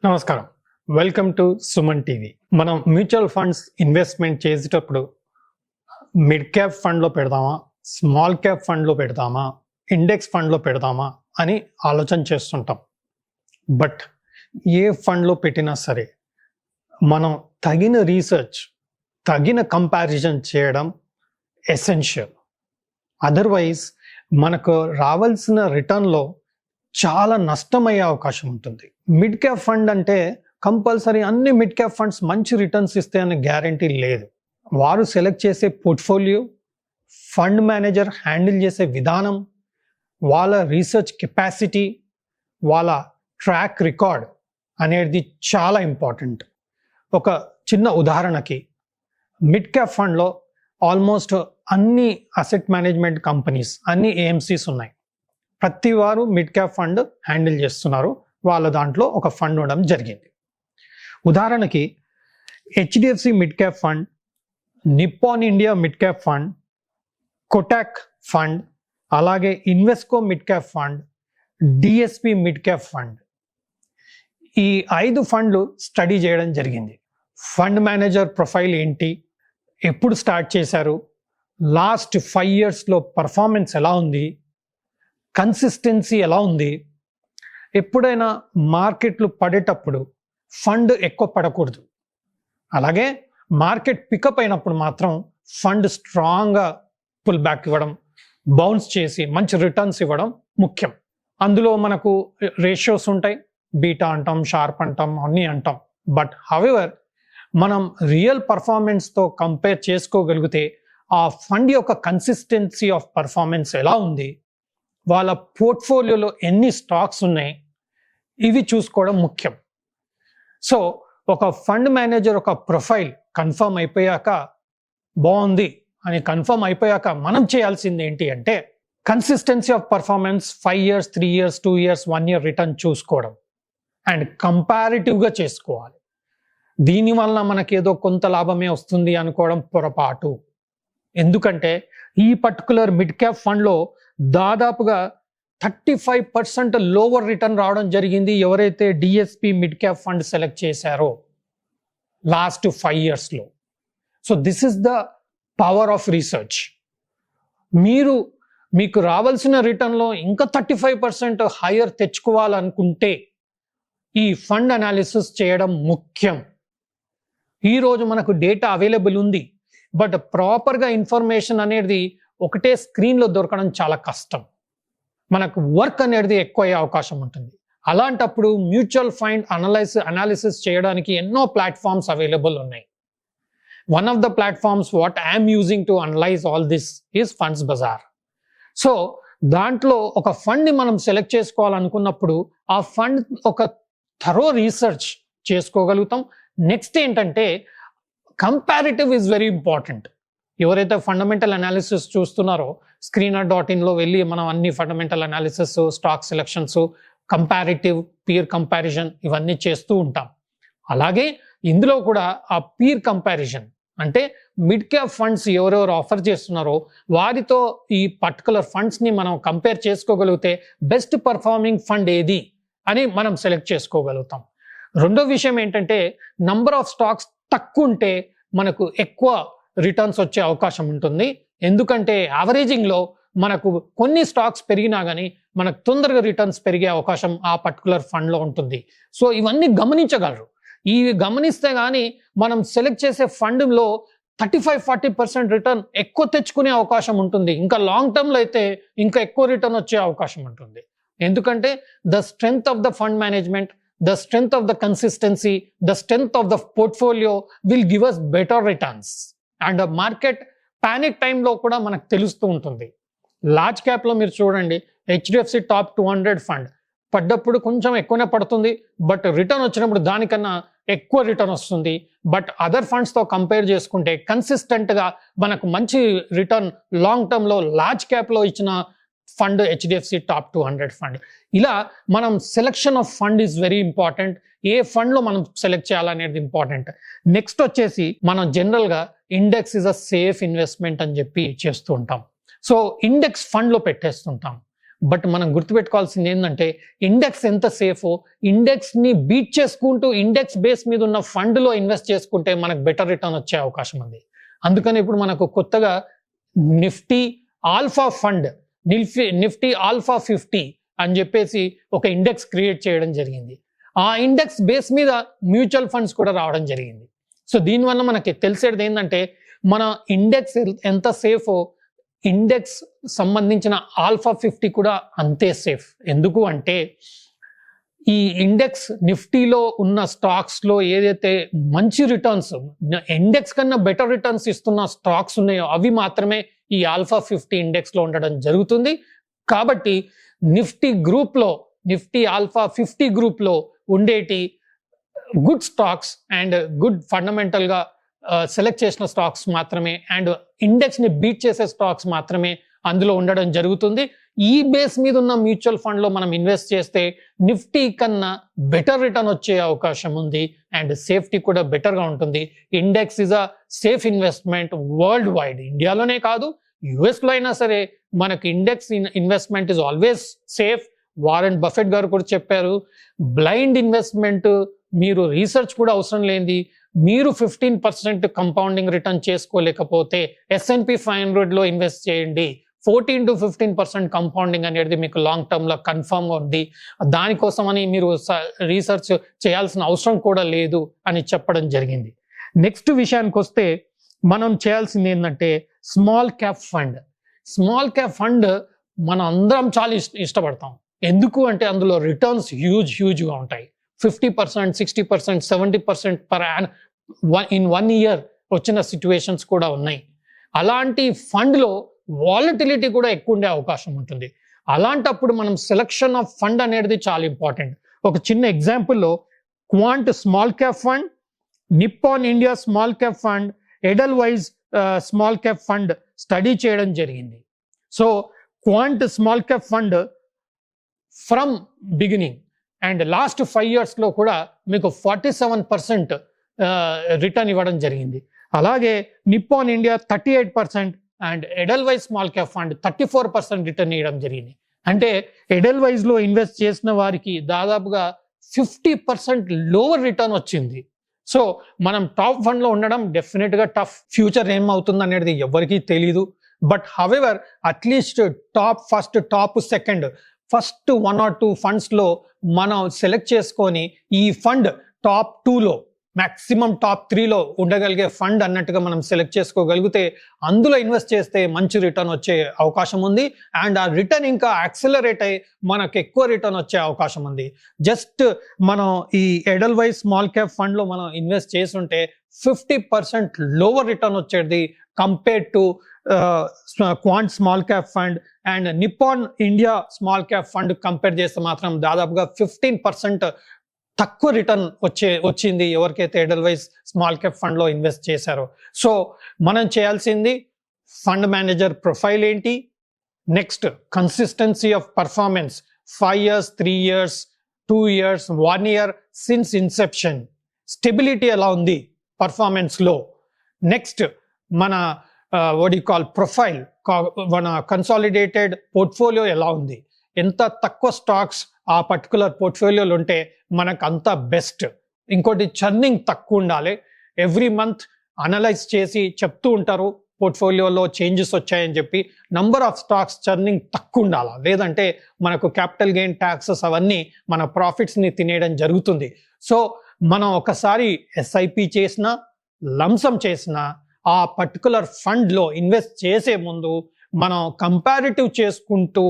నమస్కారం. Welcome to Suman TV. మనం mutual funds investment చేసేటప్పుడు మిడ్ క్యాప్ ఫండ్లో పెడదామా, స్మాల్ క్యాప్ ఫండ్లో పెడదామా, ఇండెక్స్ ఫండ్లో పెడదామా అని ఆలోచన చేస్తుంటాం. బట్ ఏ ఫండ్లో పెట్టినా సరే మనం తగిన రీసెర్చ్, తగిన కంపారిజన్ చేయడం ఎసెన్షియల్. అదర్వైజ్ మనకు రావాల్సిన రిటర్న్లో చాలా నష్టమయ్యే అవకాశం ఉంటుంది. మిడ్ క్యాప్ ఫండ్ అంటే కంపల్సరీ అన్ని మిడ్ క్యాప్ ఫండ్స్ మంచి రిటర్న్స్ ఇస్తే అనే గ్యారంటీ లేదు. వారు సెలెక్ట్ చేసే పోర్ట్ఫోలియో, ఫండ్ మేనేజర్ హ్యాండిల్ చేసే విధానం, వాళ్ళ రీసెర్చ్ కెపాసిటీ, వాళ్ళ ట్రాక్ రికార్డ్ అనేది చాలా ఇంపార్టెంట్. ఒక చిన్న ఉదాహరణకి మిడ్ క్యాప్ ఫండ్లో ఆల్మోస్ట్ అన్ని అసెట్ మేనేజ్మెంట్ కంపెనీస్, అన్ని ఏఎంసీస్ ఉన్నాయి. ప్రతి వారు మిడ్ క్యాప్ ఫండ్ హ్యాండిల్ చేస్తున్నారు. వాళ్ళ దాంట్లో ఒక ఫండ్ ఉండడం జరిగింది. ఉదాహరణకి HDFC mid cap fund, Nippon India mid cap fund, Kotak fund, అలాగే Invesco mid cap fund, DSP mid cap fund. ఈ 5 ఫండ్లు స్టడీ చేయడం జరిగింది. ఫండ్ మేనేజర్ ప్రొఫైల్ ఏంటి, ఎప్పుడు స్టార్ట్ చేశారు, లాస్ట్ 5 yearsలో పర్ఫార్మెన్స్ ఎలా ఉంది, కన్సిస్టెన్సీ ఎలా ఉంది, ఎప్పుడైనా మార్కెట్లు పడేటప్పుడు ఫండ్ ఎక్కువ పడకూడదు, అలాగే మార్కెట్ పికప్ అయినప్పుడు మాత్రం ఫండ్ స్ట్రాంగ్గా పుల్ బ్యాక్ ఇవ్వడం, బౌన్స్ చేసి మంచి రిటర్న్స్ ఇవ్వడం ముఖ్యం. అందులో మనకు రేషియోస్ ఉంటాయి, బీటా అంటాం, షార్ప్ అంటాం, అన్నీ అంటాం. బట్ హవెవర్ మనం రియల్ పర్ఫార్మెన్స్తో కంపేర్ చేసుకోగలిగితే ఆ ఫండ్ యొక్క కన్సిస్టెన్సీ ఆఫ్ పర్ఫార్మెన్స్ ఎలా ఉంది, వాళ్ళ పోర్ట్ఫోలియోలో ఎన్ని స్టాక్స్ ఉన్నాయి, ఇవి చూసుకోవడం ముఖ్యం. సో ఒక ఫండ్ మేనేజర్ ఒక ప్రొఫైల్ కన్ఫర్మ్ అయిపోయాక, బాగుంది అని కన్ఫర్మ్ అయిపోయాక మనం చేయాల్సింది ఏంటి అంటే consistency of performance 5 years, 3 years, 2 years, 1 year return చూసుకోవడం అండ్ కంపారిటివ్గా చేసుకోవాలి. దీనివల్ల మనకేదో కొంత లాభమే వస్తుంది అనుకోవడం పొరపాటు. ఎందుకంటే ఈ పర్టికులర్ మిడ్ క్యాప్ ఫండ్లో దాదాపుగా 35% లోవర్ రిటర్న్ రావడం జరిగింది ఎవరైతే DSP mid cap fund select చేశారో లాస్ట్ 5 yearsలో. So this is the power of research. మీకు రావాల్సిన రిటర్న్లో ఇంకా 35% హైయర్ తెచ్చుకోవాలనుకుంటే ఈ ఫండ్ అనాలిసిస్ చేయడం ముఖ్యం. ఈరోజు మనకు డేటా అవైలబుల్ ఉంది, బట్ ప్రాపర్గా ఇన్ఫర్మేషన్ అనేది ఒకటే స్క్రీన్లో దొరకడం చాలా కష్టం. మనకు వర్క్ అనేది ఎక్కువ అయ్యే అవకాశం ఉంటుంది. అలాంటప్పుడు మ్యూచువల్ ఫండ్ అనాలిసిస్ చేయడానికి ఎన్నో ప్లాట్ఫామ్స్ అవైలబుల్ ఉన్నాయి. One of the platforms what I'm using to analyse all this is Funds Bazaar. So దాంట్లో ఒక ఫండ్ని మనం సెలెక్ట్ చేసుకోవాలనుకున్నప్పుడు ఆ ఫండ్ ఒక థరో రీసెర్చ్ చేసుకోగలుగుతాం. నెక్స్ట్ ఏంటంటే కంపారిటివ్ ఈజ్ వెరీ ఇంపార్టెంట్. ఎవరైతే ఫండమెంటల్ అనాలిసిస్ చూస్తున్నారో screener.inలో వెళ్ళి మనం అన్ని fundamental analysis, stock selections, comparative, peer comparison ఇవన్నీ చేస్తూ ఉంటాం. అలాగే ఇందులో కూడా ఆ పీర్ కంపారిజన్ అంటే మిడ్ క్యాప్ ఫండ్స్ ఎవరెవరు ఆఫర్ చేస్తున్నారో వారితో ఈ పర్టికులర్ ఫండ్స్ని మనం కంపేర్ చేసుకోగలిగితే బెస్ట్ పర్ఫార్మింగ్ ఫండ్ ఏది అని మనం సెలెక్ట్ చేసుకోగలుగుతాం. రెండో విషయం ఏంటంటే నంబర్ ఆఫ్ స్టాక్స్ తక్కువ ఉంటే మనకు ఎక్కువ రిటర్న్స్ వచ్చే అవకాశం ఉంటుంది. ఎందుకంటే యావరేజింగ్లో మనకు కొన్ని స్టాక్స్ పెరిగినా కానీ మనకు తొందరగా రిటర్న్స్ పెరిగే అవకాశం ఆ పర్టికులర్ ఫండ్లో ఉంటుంది. సో ఇవన్నీ గమనించగలరు. ఇవి గమనిస్తే కానీ మనం సెలెక్ట్ చేసే ఫండ్లో 35-40% రిటర్న్ ఎక్కువ తెచ్చుకునే అవకాశం ఉంటుంది. ఇంకా లాంగ్ టర్మ్లో అయితే ఇంకా ఎక్కువ రిటర్న్ వచ్చే అవకాశం ఉంటుంది. ఎందుకంటే the strength of the fund management, the strength of the consistency, the strength of the portfolio will give us better returns. And market panic time లో కూడా మనకు తెలుస్తూ ఉంటుంది. లార్జ్ క్యాప్లో మీరు చూడండి, హెచ్డిఎఫ్సి టాప్ 200 ఫండ్ పడ్డప్పుడు కొంచెం ఎక్కువనే పడుతుంది, బట్ రిటర్న్ వచ్చినప్పుడు దానికన్నా ఎక్కువ రిటర్న్ వస్తుంది. బట్ అదర్ ఫండ్స్తో కంపేర్ చేసుకుంటే కన్సిస్టెంట్గా మనకు మంచి రిటర్న్ లాంగ్ టర్మ్లో లార్జ్ క్యాప్లో ఇచ్చిన ఫండ్ హెచ్డిఎఫ్సి టాప్ 200 ఫండ్. ఇలా మనం selection of fund is very important. ఏ ఫండ్లో మనం సెలెక్ట్ చేయాలనేది ఇంపార్టెంట్. నెక్స్ట్ వచ్చేసి మనం జనరల్గా index is a safe investment అని చెప్పి చేస్తూ ఉంటాం. సో ఇండెక్స్ ఫండ్లో పెట్టేస్తుంటాం. బట్ మనం గుర్తుపెట్టుకోవాల్సింది ఏంటంటే ఇండెక్స్ ఎంత సేఫో ఇండెక్స్ని బీట్ చేసుకుంటూ ఇండెక్స్ బేస్ మీద ఉన్న ఫండ్లో ఇన్వెస్ట్ చేసుకుంటే మనకు బెటర్ రిటర్న్ వచ్చే అవకాశం ఉంది. అందుకని ఇప్పుడు మనకు కొత్తగా Nifty alpha fund, Nifty alpha 50 అని చెప్పేసి ఒక ఇండెక్స్ క్రియేట్ చేయడం జరిగింది. ఆ ఇండెక్స్ బేస్ మీద మ్యూచువల్ ఫండ్స్ కూడా రావడం జరిగింది. సో దీనివల్ల మనకి తెలిసేది ఏంటంటే మన ఇండెక్స్ ఎంత సేఫో ఇండెక్స్ సంబంధించిన ఆల్ఫా 50 కూడా అంతే సేఫ్. ఎందుకు అంటే ఈ ఇండెక్స్ నిఫ్టీలో ఉన్న స్టాక్స్లో ఏదైతే మంచి రిటర్న్స్, ఇండెక్స్ కన్నా బెటర్ రిటర్న్స్ ఇస్తున్న స్టాక్స్ ఉన్నాయో అవి మాత్రమే ఈ ఆల్ఫా 50 ఇండెక్స్లో ఉండడం జరుగుతుంది. కాబట్టి నిఫ్టీ గ్రూప్లో, నిఫ్టీ ఆల్ఫా 50 గ్రూప్లో ఉండేటి గుడ్ స్టాక్స్ అండ్ గుడ్ ఫండమెంటల్గా సెలెక్ట్ చేసిన స్టాక్స్ మాత్రమే అండ్ ఇండెక్స్ని బీట్ చేసే స్టాక్స్ మాత్రమే అందులో ఉండడం జరుగుతుంది. ఈ బేస్ మీద ఉన్న మ్యూచువల్ ఫండ్లో మనం ఇన్వెస్ట్ చేస్తే నిఫ్టీ కన్నా బెటర్ రిటర్న్ వచ్చే అవకాశం ఉంది అండ్ సేఫ్టీ కూడా బెటర్గా ఉంటుంది. Index is a safe investment world wide, ఇండియాలోనే కాదు యుఎస్లో అయినా సరే మనకు index investment is always safe. Warren Buffett గారు కూడా చెప్పారు, బ్లైండ్ ఇన్వెస్ట్మెంట్ మీరు రీసెర్చ్ కూడా అవసరం లేనిది మీరు 15% కంపౌండింగ్ రిటర్న్ చేసుకోలేకపోతే S&P 500లో ఇన్వెస్ట్ చేయండి. 14 to 15% కంపౌండింగ్ అనేది మీకు లాంగ్ టర్మ్లో కన్ఫర్మ్గా ఉంది. దానికోసమని మీరు రీసెర్చ్ చేయాల్సిన అవసరం కూడా లేదు అని చెప్పడం జరిగింది. నెక్స్ట్ విషయానికి వస్తే మనం చేయాల్సింది ఏంటంటే small cap fund. Small cap fund మనం అందరం చాలా ఇష్టపడతాం. ఎందుకు అంటే అందులో రిటర్న్స్ హ్యూజ్గా ఉంటాయి. 50%, 60%, 70% పర్ ఇన్ 1 year వచ్చిన సిచ్యువేషన్స్ కూడా ఉన్నాయి. అలాంటి ఫండ్లో వాలటిలిటీ కూడా ఎక్కువ ఉండే అవకాశం ఉంటుంది. అలాంటప్పుడు మనం సెలక్షన్ ఆఫ్ ఫండ్ అనేది చాలా ఇంపార్టెంట్. ఒక చిన్న ఎగ్జాంపుల్లో Quant small cap fund, Nippon India small cap fund, Edelweiss small cap fund study చేయడం జరిగింది. So Quant small cap fund from beginning and last 5 yearsలో కూడా మీకు 47% రిటర్న్ ఇవ్వడం జరిగింది. అలాగే Nippon India 38% and Edelweiss small cap fund 34% return ఇవ్వడం జరిగింది. అంటే ఎడల్వైజ్లో ఇన్వెస్ట్ చేసిన వారికి దాదాపుగా 50% లోవర్ రిటర్న్ వచ్చింది. సో మనం టాప్ ఫండ్లో ఉండడం డెఫినెట్గా టఫ్. ఫ్యూచర్ ఏమవుతుంది అనేది ఎవరికీ తెలీదు. But however at least top second first 1 or 2 ఫండ్స్లో మనం సెలెక్ట్ చేసుకొని ఈ ఫండ్ టాప్ 2లో మ్యాక్సిమం టాప్ 3లో ఉండగలిగే ఫండ్ అన్నట్టుగా మనం సెలెక్ట్ చేసుకోగలిగితే అందులో ఇన్వెస్ట్ చేస్తే మంచి రిటర్న్ వచ్చే అవకాశం ఉంది. అండ్ ఆ రిటర్న్ ఇంకా యాక్సిలరేట్ అయ్యి మనకు ఎక్కువ రిటర్న్ వచ్చే అవకాశం ఉంది. జస్ట్ మనం ఈ ఎడల్వైజ్ స్మాల్ క్యాప్ ఫండ్లో మనం ఇన్వెస్ట్ చేస్తుంటే 50% లోవర్ రిటర్న్ వచ్చేది compared to quant small cap fund and Nippon India small cap fund compare చేస్తే మాత్రం దాదాపుగా 15% తక్కువ రిటర్న్ వచ్చింది ఎవరికైతే ఎడల్వైజ్ స్మాల్ క్యాప్ ఫండ్లో ఇన్వెస్ట్ చేశారో. సో మనం చేయాల్సింది ఫండ్ మేనేజర్ ప్రొఫైల్ ఏంటి, next consistency of performance 5 years, 3 years, 2 years, 1 year since Inception, stability ఎలా ఉంది పర్ఫార్మెన్స్లో. నెక్స్ట్ మన ప్రొఫైల్, మన కన్సాలిడేటెడ్ పోర్ట్ఫోలియో ఎలా ఉంది, ఎంత తక్కువ స్టాక్స్ ఆ పర్టికులర్ పోర్ట్ఫోలియోలు ఉంటే మనకు అంత బెస్ట్. ఇంకోటి చర్నింగ్ తక్కువ ఉండాలి. ఎవ్రీ మంత్ అనలైజ్ చేసి చెప్తూ ఉంటారు పోర్ట్ఫోలియోలో చేంజెస్ వచ్చాయని చెప్పి. నంబర్ ఆఫ్ స్టాక్స్ చర్నింగ్ తక్కువ ఉండాలి, లేదంటే మనకు క్యాపిటల్ గెయిన్ ట్యాక్సెస్ అవన్నీ మన ప్రాఫిట్స్ని తినేయడం జరుగుతుంది. సో మనం ఒకసారి SIP చేసినా లంసమ్ చేసినా ఆ పర్టికులర్ ఫండ్లో ఇన్వెస్ట్ చేసే ముందు మనం కంపారిటివ్ చేసుకుంటూ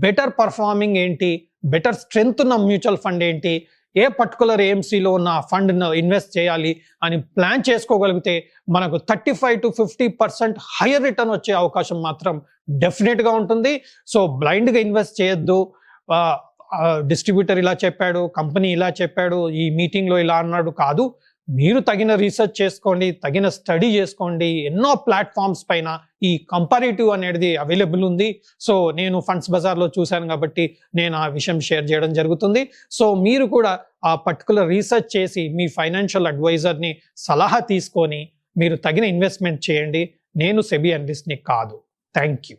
బెటర్ పర్ఫార్మింగ్ ఏంటి, బెటర్ స్ట్రెంగ్త్ ఉన్న మ్యూచువల్ ఫండ్ ఏంటి, ఏ పర్టికులర్ AMCలో ఉన్న ఫండ్ను ఇన్వెస్ట్ చేయాలి అని ప్లాన్ చేసుకోగలిగితే మనకు 35 to 50% హైయర్ రిటర్న్ వచ్చే అవకాశం మాత్రం డెఫినెట్గా ఉంటుంది. సో బ్లైండ్గా ఇన్వెస్ట్ చేయొద్దు. డిస్ట్రిబ్యూటర్ ఇలా చెప్పాడు, కంపెనీ ఇలా చెప్పాడు, ఈ మీటింగ్లో ఇలా అన్నాడు కాదు. మీరు తగిన రీసెర్చ్ చేసుకోండి, తగిన స్టడీ చేసుకోండి. ఎన్నో ప్లాట్ఫామ్స్ పైన ఈ కంపారిటివ్ అనేది అవైలబుల్ ఉంది. సో నేను ఫండ్స్ బజార్లో చూశాను కాబట్టి నేను ఆ విషయం షేర్ చేయడం జరుగుతుంది. సో మీరు కూడా ఆ పర్టికులర్ రీసెర్చ్ చేసి మీ ఫైనాన్షియల్ అడ్వైజర్ని సలహా తీసుకొని మీరు తగిన ఇన్వెస్ట్మెంట్ చేయండి. నేను సెబీ అనలిస్ట్ని కాదు. Thank you.